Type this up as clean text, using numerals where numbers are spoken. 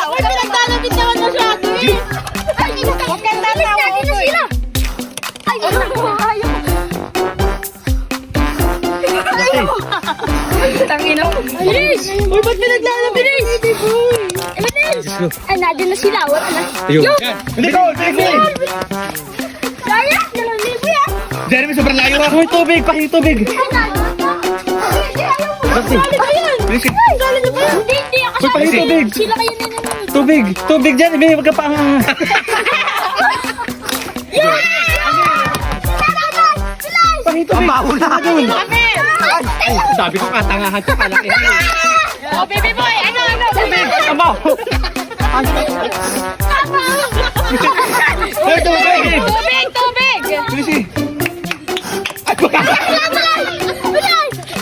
Huwag pinaglalapit naman masyado eh. Ay, huwag kang tatawa ko eh. Ay, ayaw. Tangina mo. Bilis! Uy, ba't pinaglalapit? Bilis! Ay, nandun na sila. Wala na. Ayun. Hindi ko, Jeremy! Kaya? 2,000 yan. Jeremy, sobrang layo ah! May tubig, pahingi tubig. Kasi, ayun. Please, Ay, gala na ba yun? Hindi ako Uy, pahingi tubig. Sila kayo na naman. Tubig, tubig dyan. May wag ka pa. Pahingi tubig. ang baho na doon! Ay, sabi ko katangahan ka palaki. Oh, baby boy, ano? Tubig, ang baho. Hoy, tubig! Tubig!